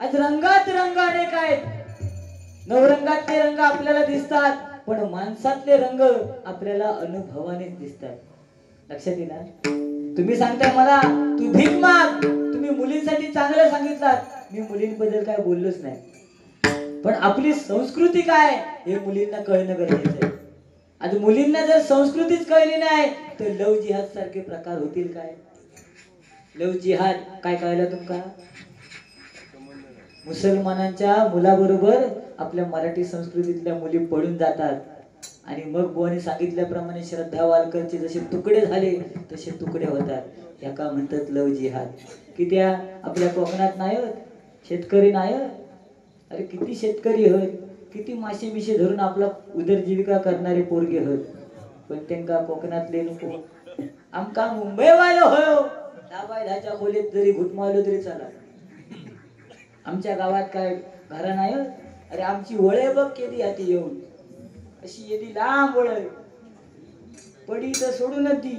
आज रंगात रंग अनेक आहेत. नवरंगातले रंग आपल्याला दिसतात, पण माणसातले रंग आपल्याला अनुभवानेच दिसतात. लक्षात येणार. तुम्ही सांगताय मला तू भीक माग, तुम्ही मुलींसाठी चांगलं सांगितलं, मी मुलींबद्दल काय बोललोच नाही. पण आपली संस्कृती काय हे मुलींना कळणं गरजेचं आहे. आज मुलींना जर संस्कृतीच कळली नाही तर लव जिहाद सारखे प्रकार होतील काय? लव जिहाद काय कळलं तुमका? मुसलमानांच्या मुलाबरोबर आपल्या मराठी संस्कृतीतल्या मुली पळून जातात आणि मग बुवाने सांगितल्याप्रमाणे श्रद्धा वालकरचे जसे तुकडे झाले तसे तुकडे होतात. याका म्हणतात लव जिहाद. की त्या आपल्या कोकणात नाही होत, शेतकरी नाही होत. अरे किती शेतकरी होत, किती मासे मिशे धरून आपला उदरजीविका करणारे पोरगे होत, पण त्यांना कोकणातले नको. आमका मुंबईवाले होय 10x10च्या खोलीत जरी घुटमावलं तरी चला. आमच्या गावात काय घरा नाही. अरे आमची वळे बघ केली हाती येऊन, अशी येदी लांब वळ पडी तर सोडूनच ती.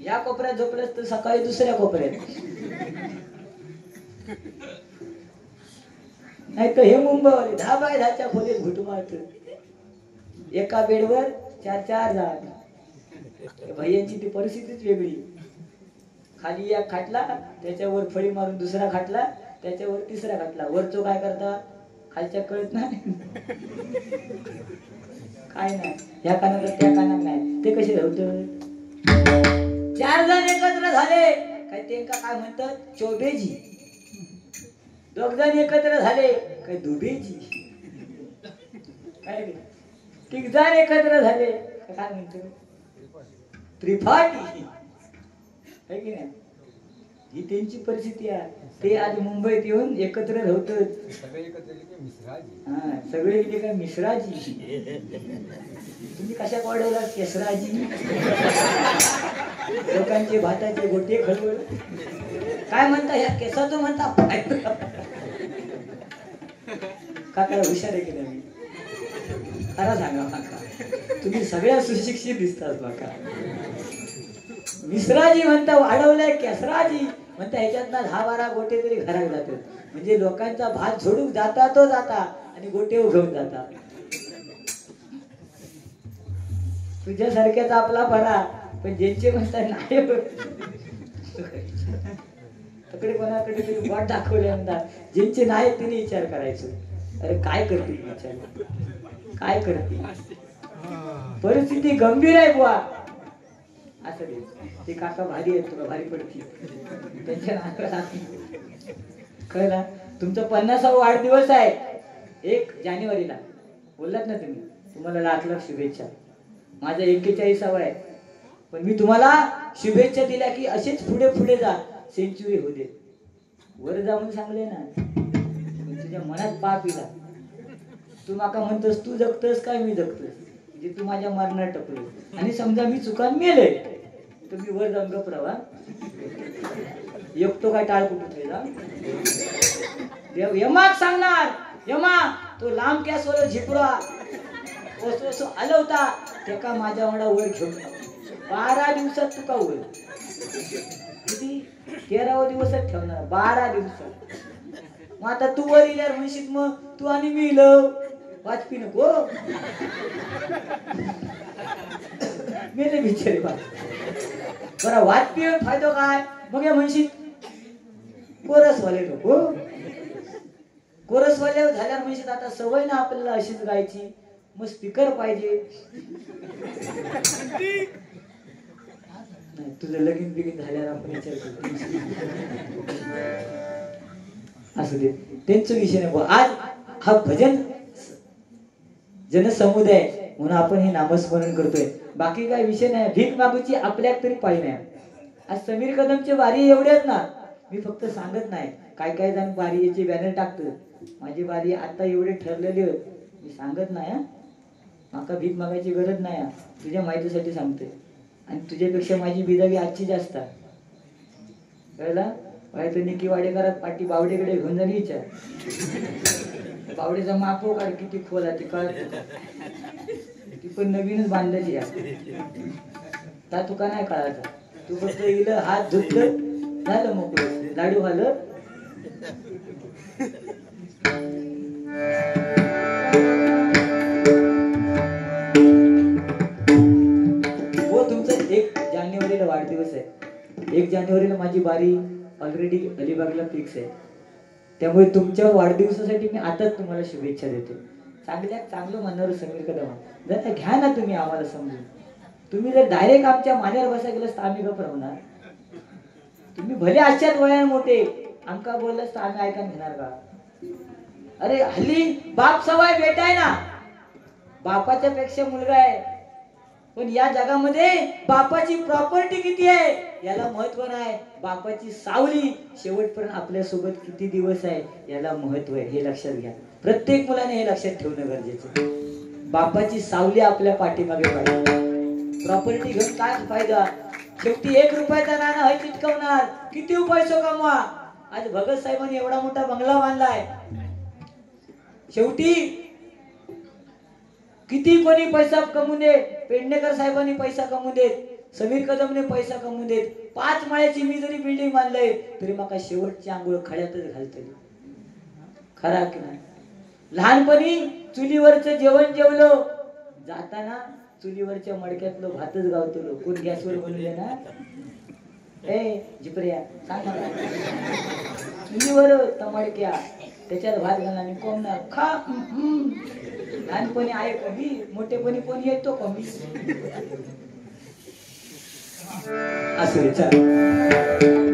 या कोपऱ्यात झोपल्यास तर सकाळी दुसऱ्या कोपऱ्यात. नाही तर हे मुंबईवाले 10x10च्या खोलीत घुटमाळत, एका बेडवर 4-4 जण. भैयांची ती परिस्थितीच वेगळी. खाली एक खाटला, त्याच्यावर फळी मारून दुसरा खाटला, त्याच्यावर तिसरा खाटला. वरचो काय करता खालच्या कळत नाही काय नाही. ह्या कानात त्या कानात नाही. ते कसे धावत? 4 जण एकत्र झाले काय ते काय म्हणतात चौबेजी. 2 जण एकत्र झाले काय दुबेजी. काय 3 जण एकत्र झाले काय म्हणतो त्रिपाठी. है की नाही. ही त्यांची परिस्थिती आहे. ते आज मुंबईत येऊन एकत्र राहतात. सगळे गेले काय मिश्राजी. तुम्ही कशा वाढवला केसराजी. लोकांचे भाताचे गोटे खळवळ. काय म्हणता ह्या केसाचं म्हणता काय हुशार आहे की नाही. खरा सांगा काका, तुम्ही सगळ्या सुशिक्षित दिसतात बघा. मिश्राजी म्हणता वाढवलंय केसराजी म्हणता. ह्याच्यात 10-12 गोटे तरी घरात जातात. म्हणजे लोकांचा भात झोडून जाता तो जाता आणि गोटे उगवून जाता. तुझ्यासारख्याचा आपला बरा, पण ज्यांचे म्हणता नाही तकडे कोणाकडे तरी वाट दाखवले म्हणतात. ज्यांचे नाही त्यांनी विचार करायचो. अरे काय करतील विचार, काय करतील. परिस्थिती गंभीर आहे बुवा. असं ते काका भारी आहेत, तुला भारी पडतील त्यांच्या नाकाला. कळला. तुमचा 50वा वाढदिवस आहे 1 जानेवारीला. बोललात ना तुम्ही. तुम्हाला लाख शुभेच्छा. माझा 41वा आहे. पण मी तुम्हाला शुभेच्छा दिल्या की असेच पुढे पुढे जा. सेंचुरी होऊ दे. वर जाऊन सांगले ना. तुझ्या मनात पाप इला. तू माका म्हणतोस तू जगतोस काय मी जगतोस. म्हणजे तू माझ्या मरणात टपलोस. आणि समजा मी चुकान मेले तर मी वर जाऊन गप राहा. एकटो काय टाळ कुठे यमाक सांगणार. यमा तो लांब कॅसवर झिपरा ओसो आलं होता ते का माझ्या वडा वर घेऊन 12 दिवसात तुका वर. किती 13वा दिवसात ठेवणार 12 दिवसात. मग आता तू वर इल्यावर म्हणशील मग तू आणि मी इलं वाचपी नको मेले बिचारे बा. बरं वाचपी फायदा काय. मग या म्हणशील कोरसवाले नको. कोरसवाले झाल्यावर म्हणशील आता सवय ना आपल्याला अशीच गायची. मग स्पीकर पाहिजे. नाही तुझं लगीन बिगीन झाल्यावर आपण विचार करतो. असू दे त्यांचा विषय नाही. आज हा भजन जनसमुदाय म्हणून आपण हे नामस्मरण करतोय. बाकी काय विषय नाही. भीक मागूची आपल्यात तरी पाहिजे नाही. आज समीर कदमचे वारी एवढेच ना. मी फक्त सांगत नाही. काय काय जण वारीचे बॅनर टाकतात. माझी वारी आता एवढे ठरलेले होत. मी सांगत नाही. माका भीक मागायची गरज नाही. तुझ्या माहितीसाठी सांगतोय. आणि तुझ्यापेक्षा माझी बिदावी आजची जास्त आहे. कळला. व्हायचं निकी वाडेकरात पाठी बावडेकडे घेऊन जाणे विचार. बावडेचा मापो काढ किती खोल आहे ती कळत. ती पण नवीनच बांधलेली आहे. त्या तुका नाही कळायचा. तू फक्त इलं हात धुतलं झालं मोकळं. लाडू घालं माझी बारी ऑलरेडी अलिबागला फिक्स आहे. त्यामुळे तुमच्या वाढदिवसासाठी मी आताच तुम्हाला शुभेच्छा देतो. चांगल्यात चांगलं म्हणणार समीर कदम, जरा घ्या ना तुम्ही आम्हाला समजून. तुम्ही जर डायरेक्ट आमच्या मान्यावर बसा गेलं तर आम्ही गप्प राहणार. तुम्ही भले आजच्याच वयाने मोठे, आमका बोललास तर आम्ही ऐकून घेणार का? अरे हल्ली बाप सवाय बेटा आहे ना, बापाच्या पेक्षा मुलगा आहे. पण या जगामध्ये बापाची प्रॉपर्टी किती आहे याला महत्व नाही. बापाची सावली शेवटपर्यंत आपल्या सोबत किती दिवस आहे याला महत्व आहे, हे लक्षात घ्या. प्रत्येक मुलाने हे लक्षात ठेवणं गरजेचं. बापाची सावली आपल्या पाठीमागे पाहिजे. प्रॉपर्टी घेऊन काय फायदा? शेवटी 1 रुपयाचा नाणं है चिटकवणार. किती पैसे कमवा. आज भगत साहेबांनी एवढा मोठा बंगला बांधलाय. शेवटी किती कोणी पैसा कमवून दे, पेडणेकर साहेबांनी पैसा कमवून देत, समीर कदमने पैसा कमवून देत, 5 माळ्याची मी जरी बिल्डिंग बांधलंय तरी मका शेवटची आंघोळ खड्यातच घालतली. खरा की नाही? लहानपणी चुलीवरचं जेवण जेवलो, जाताना चुलीवरच्या मडक्यातलं भातच गावतलो. कोण गॅसवर बनवले ना? ए जिपऱ्या सांग मला. चुलीवर तमडक्या त्याच्यात भात घालणार आणि कोण ना खा. लहानपणी आहे कमी, मोठेपणी कोण येतो कमी. असं चल.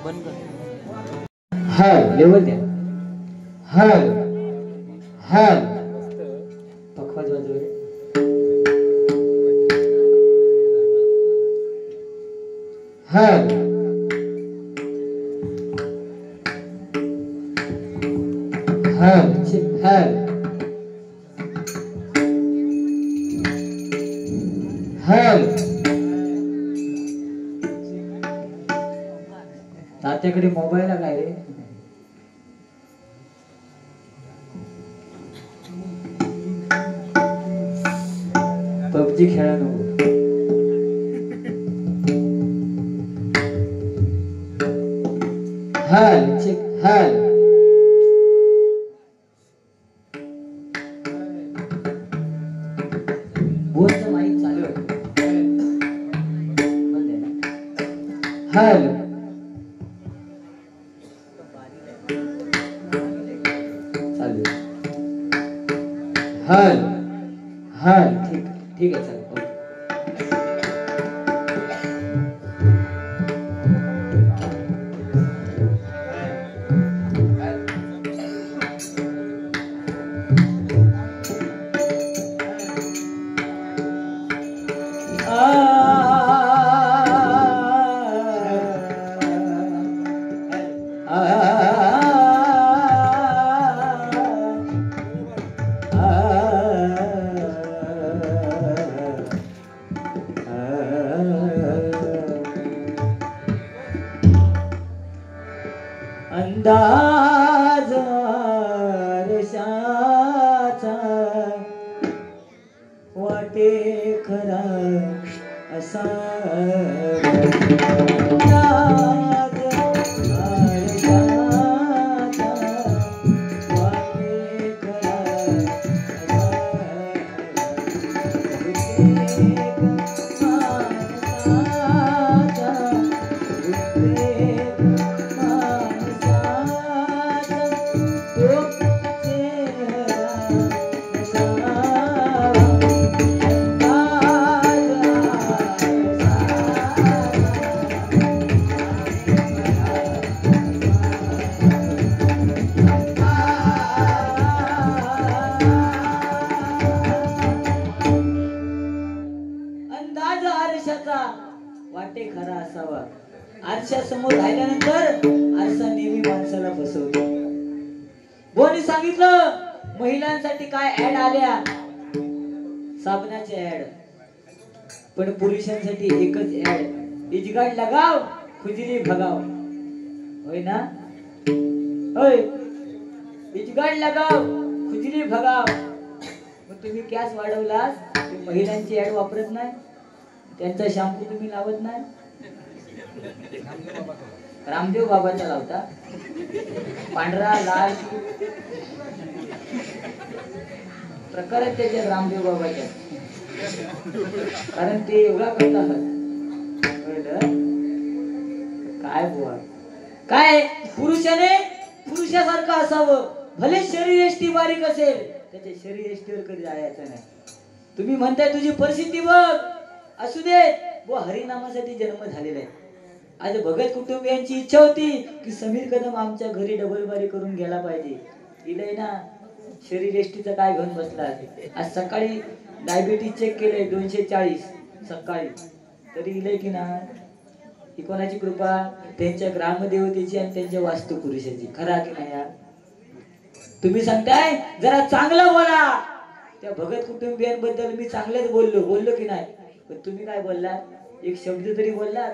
हल लेवल द्या. हल हल पखवाज वाजव. हल हल हल हल. तात्याकडे मोबाईल आहे काय रे? पबजी खेळा नको. हल हल बोलचं माईक चालू आहे. हल चालू. हल हल ठीक ठीक आहे चालू. अंदाज रशाचा वाटे खरा असा. अंदाज रशाचा वाटे खरा वाटे खरा असावा. आरशा समोर राहिल्यानंतर आरसा नेहमी माणसाला फसवतो. कोणी सांगितलं महिलांसाठी काय ऍड आल्या? साबणाचे ऍड. पण पुरुषांसाठी एकच ऍड. इजगाड लगाव खुजली भगाव. होय ना? होय. इजगाड लगाव खुजली भगाव. मग तुम्ही कॅस वाढवलास, महिलांची ऍड वापरत नाही. त्यांचा शॅम्पू तुम्ही लावत नाही. रामदेव बाबाचा लावता. पांढरा लाल प्रकार आहेत त्याच्या रामदेव बाबाच्या. कारण ते योगा करतात. काय बुवा काय पुरुषाने पुरुषासारखं असावं. भले शरीर एष्टी बारीक असेल, त्याच्या शरीर एष्टीवर कधी जायचं नाही. तुम्ही म्हणताय तुझी परिस्थिती बघ. असू दे वो हरिनामासाठी जन्म झालेला आहे. आज भगत कुटुंबियांची इच्छा होती की समीर कदम आमच्या घरी डबलबारी करून गेला पाहिजे. इलय ना शरीर एष्टीचा काय घन बसला. आज सकाळी डायबिटीज चेक केलंय 240 सकाळी. तरी इलय की ना. ही कोणाची कृपा? त्यांच्या ग्रामदेवतेची आणि त्यांच्या वास्तुपुरुषाची. खरा की नाही? तुम्ही सांगताय जरा चांगलं बोला. त्या भगत कुटुंबियांबद्दल मी चांगलंच बोललो की नाही? पण तुम्ही काय बोललात? एक शब्द तरी बोललात?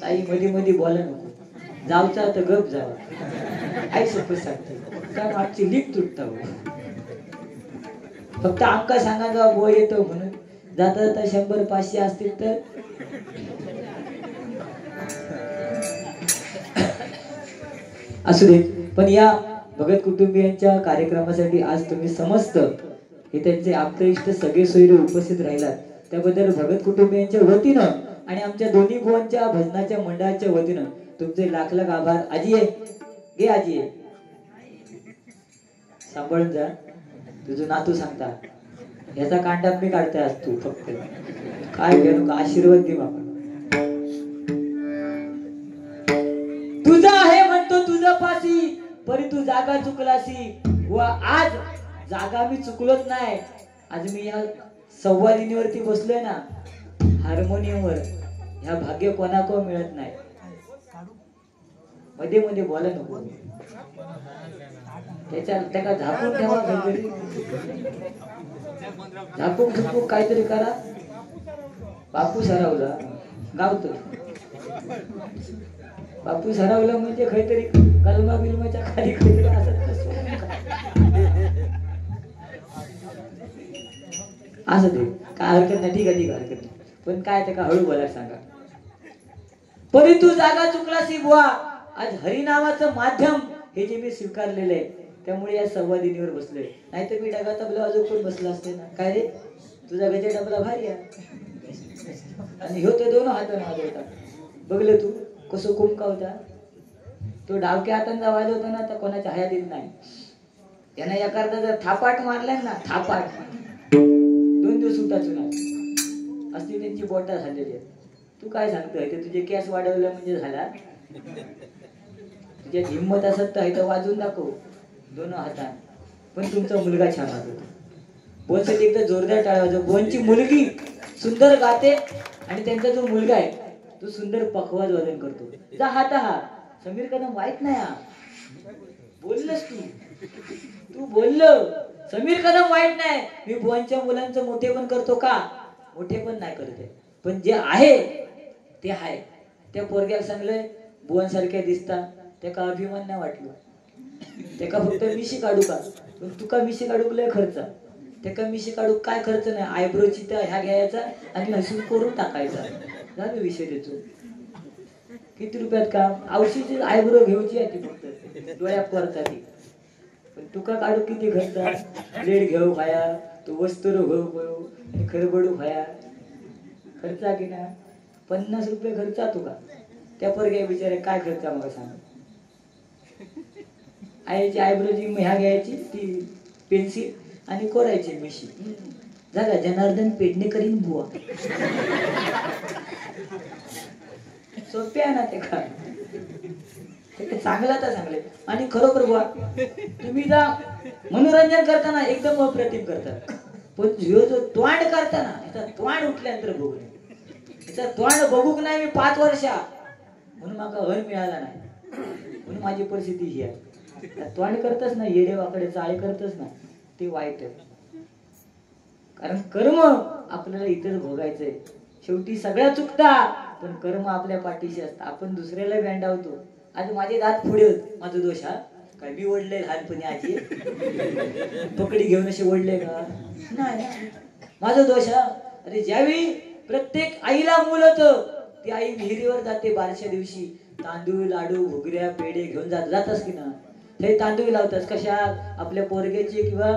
ताई मध्ये मध्ये बोला नको. जाऊचा तर गप जावा. आई सोपं सांगते काय मागची लीक तुटता. फक्त आमका सांगा जावा बो येतो म्हणून. जाता जाता 100-500 असतील तर असू दे. पण या भगत कुटुंबियांच्या कार्यक्रमासाठी आज तुम्ही समस्त हे त्यांचे आप्तइष्ट सगळे सोयरे उपस्थित राहिलात. त्याबद्दल भगत कुटुंबियांच्या वतीनं आणि आमच्या दोन्ही बुवांच्या भजनाच्या मंडळाच्या वतीनं तुमचे लाख लाख आभार. आजी आहे घे. आजी आहे सांभाळून जा. तुझं नातू सांगता याचा कांडा मी काढते आज. तू फक्त काय घेऊ आशीर्वाद दे बाबा. जागा चुकलासी व आज जागा मी चुकलोच नाही. आज मी या संवादिनीवरती बसलोय ना हार्मोनियमवर. ह्या भाग्य कोणाको मिळत नाही. मध्ये मध्ये बोला नको. त्याला झाकून ठेवा काहीतरी. झाकून झुकून काहीतरी करा. बापूस हरवला गावतो. बापूस हरवला म्हणजे काहीतरी कलमा बिलमाच्या खाली काहीतरी असं ते काय हरकत नाही. ठीक आहे हरकत नाही. पण काय ते का हळू बोलायला सांगा. परंतु जागा चुकलासी बुवा. आज हरिनामाचं माध्यम हे जे मी स्वीकारलेलं आहे त्यामुळे या संवादिनीवर बसलोय. नाहीतर मी डगा तबला वाजवून पण बसला असते ना. काय रे तुझा गजे डबला भारी आहे. आणि ह्यो तर दोन हाताने वाजवता. बघलं तू कसं कुंकावता. तो डावक्या हातांचा वाजवता ना तर कोणाच्या हयातीत नाही. त्यानं एखादा जर थापाट मारलाय ना थापाट 2 दिवस सुटाच नाही. असली त्यांची बोटा झालेली आहे. तू काय सांगतोय ते तुझे केस वाढवलं म्हणजे झाला. तुझ्यात हिंमत असत तर इथं वाजवून दाखव 2 हाताने. पण तुमचा मुलगा छान वाजवतो. बोनसाठी एकदा जोरदार टाळ्या वाजव. बोनची मुलगी सुंदर गाते आणि त्यांचा जो मुलगा आहे तो सुंदर पखवाज वादन करतो. जा हा समीर कदम वाईट नाही हा. बोललंस तू बोललं. समीर कदम वाईट नाही. मी बोनच्या मुलांचं मोठे पण करतो का. मोठे पण नाही करते. पण जे आहे ते आहे. त्या पोरग्याला सांगलंय बुवान सारख्या दिसता. त्याका अभिमान नाही वाटलो. त्याका फक्त मिशी काढू का. पण तुका मिशी काढूक लय खर्च. त्याका मिशी काढूक काय खर्च नाही. आयब्रोची त्या ह्या घ्यायचा आणि लसूण करून टाकायचा. झालं विषय देतो. किती रुपयात काम. औषधी आयब्रो घेऊची आहे ती फक्त डोळ्यात करता ती. पण तुका काढू किती खर्च. ब्लेड घेऊ खाया तू वस्तू घेऊ आणि खरबडू खाया खर्चा की ना 50 रुपये खर्चा तुका. त्या पोरग्या बिचारे काय खर्चा मला सांग. आईची आयब्रोची ह्या घ्यायची ती पेन्सिल आणि कोरायची मिशी. झाला जनार्दन पेडणेकरीन बुवा. सोपे आहे ना ते काय. चांगला तर चांगले. आणि खरोखर बुवा तुम्ही जा मनोरंजन करताना एकदम अप्रतिम करता. पण जो तोंड करताना याचा तोंड उठल्यानंतर बघू नये. याचा तोंड बघूक नाही मी 5 वर्षा. म्हणून मला हर मिळाला नाही. म्हणून माझी परिस्थिती ही आहे. तोंड करतच ना येडे वाकडे चाळे करतच ना ते वाईट आहे. कारण कर्म आपल्याला इथेच भोगायचंय. शेवटी सगळ्या चुकता पण कर्म आपल्या पाठीशी असतं. आपण दुसऱ्याला भेंडावतो. आज माझे दात पुढे होत. माझा दोष हा काय. मी ओढले लहानपणी आजी पकडी घेऊन असे ओढले का नाही. माझा दोष हा. अरे ज्यावेळी प्रत्येक आईला मूल होतं ती आई विहिरीवर जाते. 12च्या दिवशी तांदूळ लाडू घुगऱ्या पेढे घेऊन जातच की ना. हे तांदूळ लावतात कशात आपल्या पोरग्याचे किंवा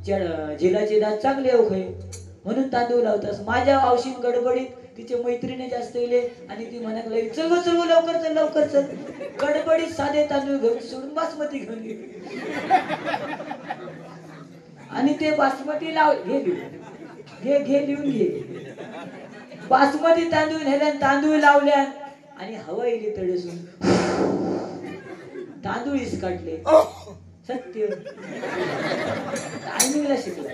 झेलाचे दात चांगले ओखे म्हणून तांदूळ लावतात. माझ्या औषध गडबडीत तिचे मैत्रिणी जास्त येले आणि ती म्हणायला लागली चल लवकर चल. गडबडीत साधे तांदूळ घेऊन सोडून बासमती घेऊन गेली. आणि ते बासमती लाव घे लिहून घे. बासमती तांदूळ नेल्या तांदूळ लावल्या आणि हवा येली तडेसून तांदूळ काढले. सत्य टायमिंगला शिकला.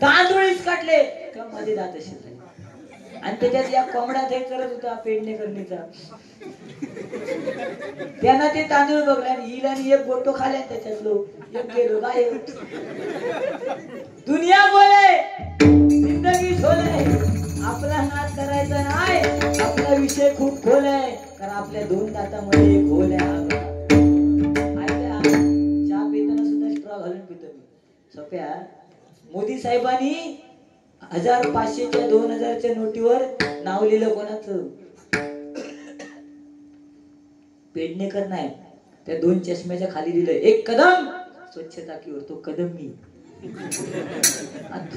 तांदूळ काढले का माझे दात शिकले. आणि त्याच्यात या कोंबड्यात हे करत होता पेडणेकरणीचा. त्यांना ते तांदूळ बघले आणि हिल आणि एक गोटो खाल्या त्याच्यातलो एक गेलो काय. दुनिया बोले जिंदगी झोले. आपला नाद करायचा नाही. आपला विषय खूप खोल आहे. कारण आपल्या 2 दातामध्ये एक खोल आहे. चहा पिताना सुद्धा स्ट्रॉ घालून पितो मी. सोप्या मोदी साहेबांनी 1500च्या 2000च्या नोटीवर नाव लिहिलं कोणाचं. पेडणेकर नाही. त्या 2 चष्म्याच्या खाली लिहिलं 1 कदम स्वच्छता की ओर. तो कदम मी.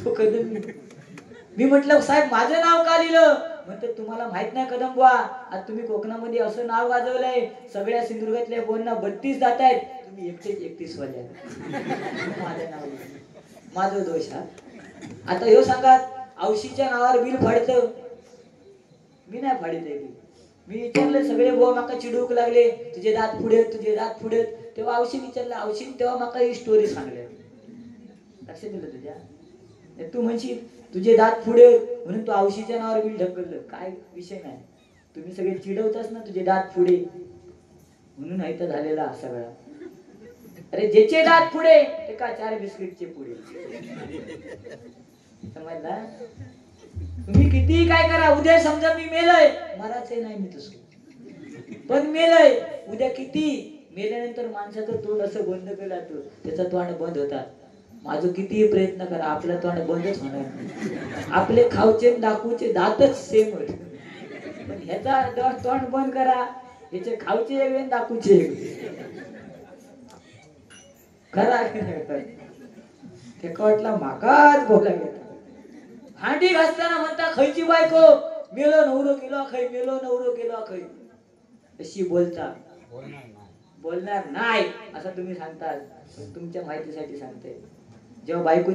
तो कदम मी म्हटलं साहेब माझं नाव का लिहिलं. म्हणते तुम्हाला माहित नाही कदम बुवा. आज तुम्ही कोकणामध्ये असं नाव गाजवलंय सगळ्या सिंधुदुर्गातल्या बोलना 32 जात आहेत. तुम्ही 31 वाले माझं नाव माझा दोष हा. आता ह्यो सांगा औषधीच्या नावावर बिल फाडतं. मी नाही फाडीत आहे. मी विचारलं सगळे बुवा माका चिडूक लागले तुझे दात पुढे तेव्हा औषध विचारलं, औषध तेव्हा माका ही स्टोरी सांगल्या. लक्षात दिलं तुझ्या? तू म्हणशील तुझे दात पुढे म्हणून तू औषधीच्या नावावर बिल ढकललं. काय विषय नाही, तुम्ही सगळे चिडवताच ना तुझे दात पुढे म्हणून ऐकत झालेला सगळा. अरे ज्याचे दात पुढे ते का 4 बिस्किटचे पुढे. समजला? तुम्ही किती काय करा, उद्या समजा मी मेलय, मरायचे नाही मी तसं, पण मेलय उद्या किती मेल्यानंतर माणसाचं तोंड असं बंद केलं जातं, त्याचा तोंड बंद होतात. माझं कितीही प्रयत्न करा आपलं तोंड बंदच होणार नाही. आपले खाऊचे दाखवूचे दातच सेम होत, पण ह्याचा तोंड बंद करा, ह्याचे खाऊचे वेगळे दाखवूचे खरा ते कटला माकाच बोला घेता. भांडी घासताना म्हणता खयची बायको, मेलो नवरो केलो खै, मेलो नवरो केलो खै. अशी बोलणार नाही असं तुम्ही सांगता, तुमच्या माहितीसाठी सांगते. जेव्हा बायको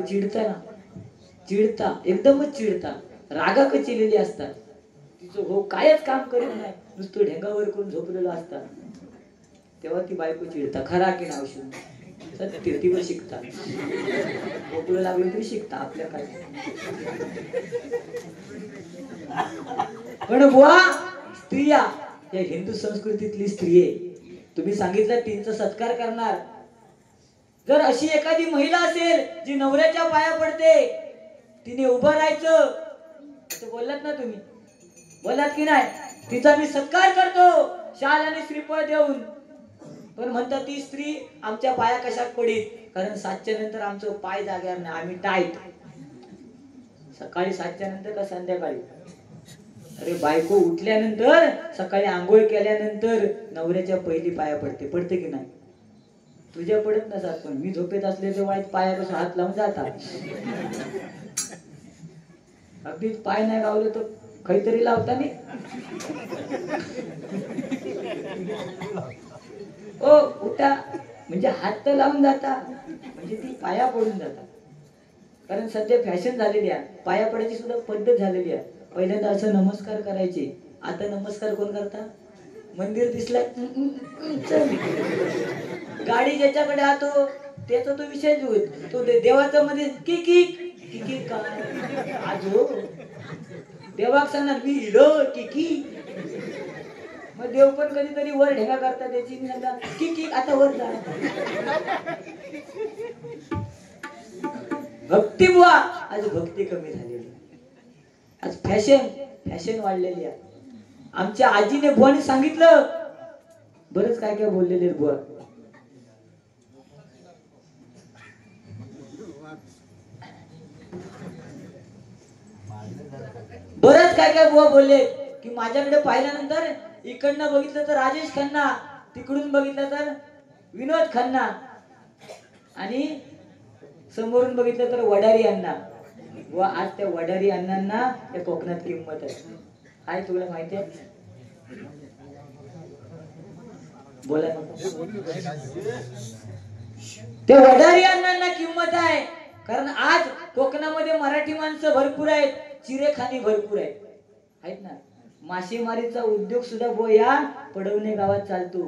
चिडता एकदमच चिडता, रागाक चिलेली असतात, तिचं हो कायच काम करीत नाही, नुसतं ढेंगावर करून झोपलेलं असतात, तेव्हा ती बायको चिडता. खरा की नाव शिव सत्य ती पण शिकता, बोकुलं लागलं तरी शिकता आपल्या काय. पण बुवा स्त्रिया या हिंदू संस्कृतीतली स्त्री आहे, तुम्ही सांगितलं तिचा सत्कार करणार. जर अशी एखादी महिला असेल जी नवऱ्याच्या पाया पडते, तिने उभं राहायचं असं बोललात ना तुम्ही, बोललात की नाही? तिचा मी सत्कार करतो शाल आणि श्रीफळ देऊन. पण म्हणतात ती स्त्री आमच्या पाया कशात पडीत, कारण 7च्या नंतर आमचं पाय जाग्यावर नाही, आम्ही टाईट. सकाळी 7च्या नंतर का संध्याकाळी? अरे बायको उठल्यानंतर सकाळी आंघोळ केल्यानंतर नवऱ्याच्या पहिली पाया पडते की नाही? तुझ्या पडत नसतात, पण मी झोपेत असले तर वाईट पायापासून हात लावून जातात. अगदीच पाय नाही गावले तर काहीतरी लावता नाही. ओ उठा म्हणजे हात तर लावून जाता, म्हणजे ती पाया पडून जातात. कारण सध्या फॅशन झालेली आहे, पाया पडायची सुद्धा पद्धत झालेली आहे. पहिल्यांदा असं नमस्कार करायचे, आता नमस्कार कोण करता? मंदिर दिसलं गाडी ज्याच्याकडे आतो त्याचा तो विषय तो देवाचा मध्ये की काय आजो देवाक सांगणार मी हिरो की. मग देव पण कधीतरी वर ढेगा करता त्याची की आता वर जा. भक्ती बुवा आज भक्ती कमी झालेली, आज फॅशन वाढलेली आहे. आमच्या आजीने बुवाने सांगितलं, बरंच काय काय बोललेले बुवा. बरंच काय काय बुवा बोलले की माझ्याकडे पाहिल्यानंतर इकडनं बघितलं तर राजेश खन्ना, तिकडून बघितलं तर विनोद खन्ना, आणि समोरून बघितलं तर वडारी अण्णा. व आज त्या वडारी अण्णांना त्या कोकणात किंमत आहे. काय तुला माहिती आहे? बोला त्या वडारी अण्णांना किंमत आहे, कारण आज कोकणामध्ये मराठी माणसं भरपूर आहेत, चिरेखानी भरपूर आहेत ना. मासेमारीचा उद्योग सुद्धा या पडवणे गावात चालतो.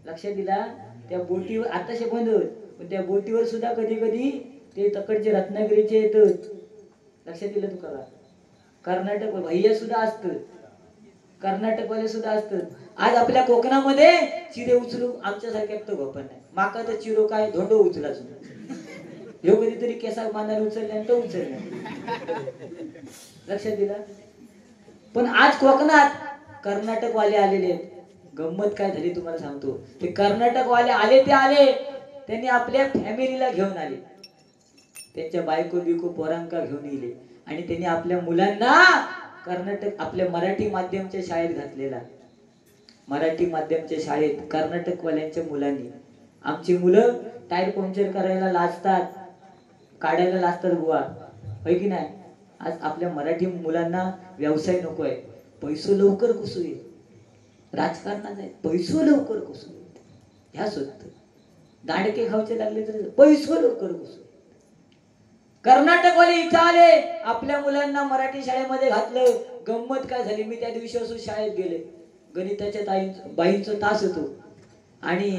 लक्षात दिला? त्या बोटीवर आताशे बंद होत, पण त्या बोटीवर सुद्धा कधी कधी ते तकडचे रत्नागिरीचे येतात. लक्षात दिलं तू? करा कर्नाटक भैया सुद्धा असत, कर्नाटकवाले सुद्धा असतात. आज आपल्या कोकणामध्ये चिरे उचलू आमच्यासारख्या तो गोपन नाही. माका तर चिरो काय धोंडो उचला सुद्धा ह्यो कधीतरी केसा बांधायला उचलल्या तो उचलल्या. लक्षात दिला? पण आज कोकणात कर्नाटकवाले आलेले आहेत. गंमत काय झाली तुम्हाला सांगतो. ते कर्नाटकवाले आले ते आले, त्यांनी आपल्या फॅमिलीला घेऊन आले, त्यांच्या बायको बिको पोरांका घेऊन येले, आणि त्यांनी आपल्या मुलांना कर्नाटक आपल्या मराठी माध्यमच्या शाळेत घातलेला. मराठी माध्यमच्या शाळेत कर्नाटकवाल्यांच्या मुलांनी. आमची मुलं टायर पंक्चर करायला लाजतात, काढायला लाजतात बुवा, होय की नाही? आज आपल्या मराठी मुलांना व्यवसाय नको आहे, पैसो लवकर कसो येईल, राजकारणात आहे पैसो लवकर कसो येईल, ह्या स्वतः दांडके खावचे लागले तर पैसो लवकर कसो. कर्नाटकवाले इथं आले, आपल्या मुलांना मराठी शाळेमध्ये घातलं. गंमत काय झाली, मी त्या दिवशी शाळेत गेले, गणिताच्या बाईंचा तास होतो, आणि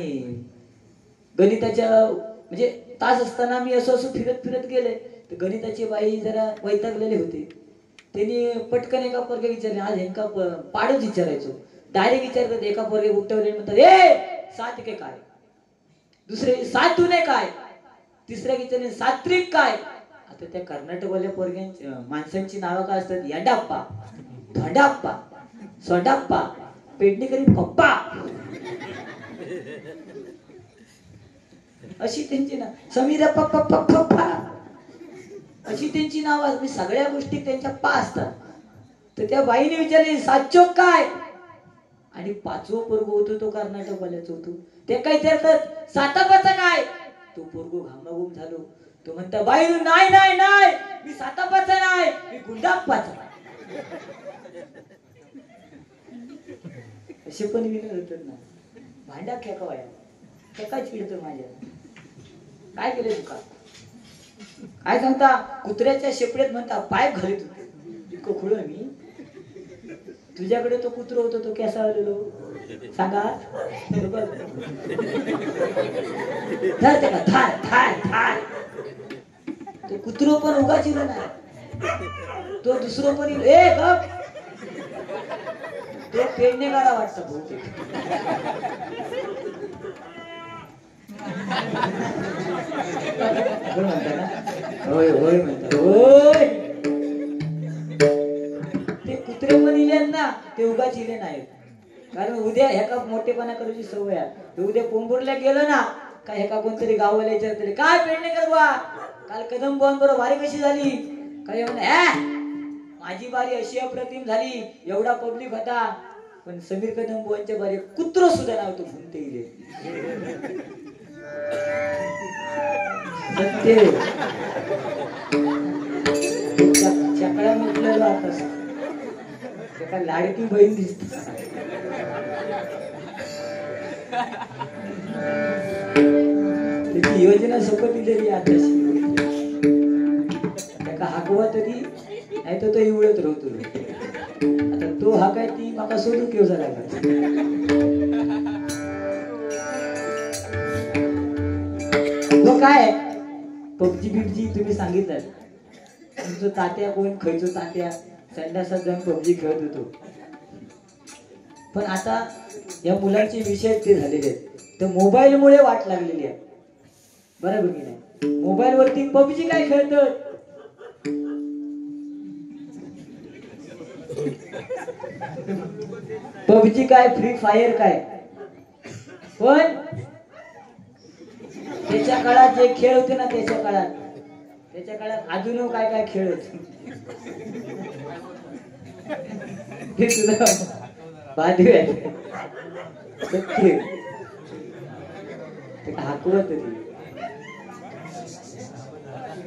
गणिताच्या म्हणजे तास असताना मी असं असं फिरत फिरत गेले तर गणिताची बाई जरा वैतागलेले होते. त्यांनी पटकन एका पोरगे विचारले, आज एका पाडच विचारायचो, डायरेक्ट विचारतात. एका पोरगे उठवले म्हणतात, ए 7 के काय, दुसरे 7 दुने काय, तिसऱ्या विचारले 7 त्रिक काय. आता त्या कर्नाटकवाल्या पोरग्यांची माणसांची नावं काय असतात, यडाप्पा, धडाप्पा, सोडाप्पा, पेडणेकरी पप्पा, अशी त्यांची ना, समीरा पप्पा पप्पा, अशी त्यांची नावं. सगळ्या गोष्टी त्यांच्या पा असतात. तर त्या बाईने विचारले 7 चोक काय, आणि 5वं पोरगं होतो तो कर्नाटकवाल्याचा होतो. ते काय विचारतात 7 काय. तो पोरगो घामाघूम झालो. तो म्हणता, बाई नाही नाही नाही, मी 7 नाही, मी गुंडाप्पाचा. असे पण विनोद होतात ना. भांडा खेकावाया खेका चिडतो माझ्या. काय केलं तुका, काय सांगता, कुत्र्याच्या शेपड्यात म्हणता पाय घालीत होते. इतकं खुळ मी. तुझ्याकडे तो कुत्र होतो तो कसा आलेलो सांगा. तो कुत्र पण उगाच इलो नाही, तो दुसरं पण इलो. ए गप, तो पेडणे गाडा वाटतं बहुतेक. म्हणता ना, होय होय म्हणता, होय. ते कुत्रे पण इले ना, ते उगाच इले नाहीत. कारण उद्या ह्याका मोठेपणा करायची सवय आहे. ते उद्या पोंबुरला गेलं ना काय, ह्याका कोणतरी गाववाला विचारतले, काय पेडणेकर बुवा काल कदम बुवां बरोबर वारी कशी झाली. काय म्हणा, माझी बारी अशी अप्रतिम झाली, एवढा पब्लिक होता, पण समीर कदम बुवांच्या बारी कुत्र सुद्धा नव्हतं भुंते इले. सत्य चकडा म्हटलेलो आता त्याला लाडकी बहीण दिसते. त्याची योजना सोबत दिलेली आताशी. त्याका हाकवा तरी नाही तर तो इवळत राहतो. आता तो हाकाय ती माका सोडून घेऊ झाला. काय पबजी बिबजी तुम्ही सांगितलं, तुमचं तात्या कोण खायचो, तात्या संडासात जाऊन पबजी खेळत होतो. पण आता या मुलांचे विषय ते झालेले आहेत. तर मोबाईल मुळे वाट लागलेली आहे, बरोबर की नाही. मोबाईल वरती पबजी काय खेळतात, पबजी काय, फ्री फायर काय. पण त्याच्या काळात जे खेळ होते ना, त्याच्या काळात अजून काय काय खेळ होते ते तुला बाधी आहे. सत्य ते हाकवत तरी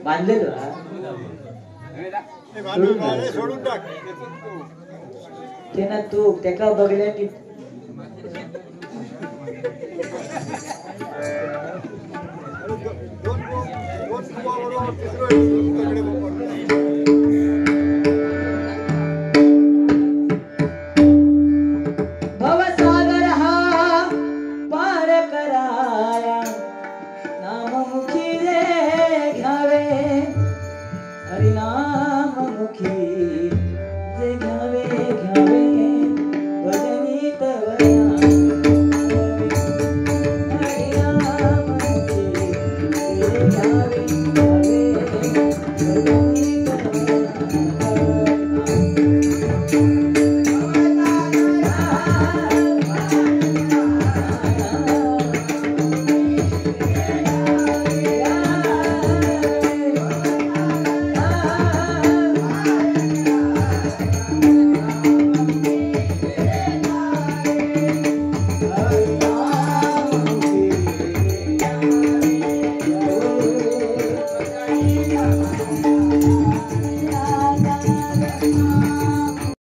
बांधलेलो ते ना. तू त्याका बघल्या की भवसागर हा पार कराया, नाममुखी रे घ्यावे, हरिनाम मुखी जे घ्यावे.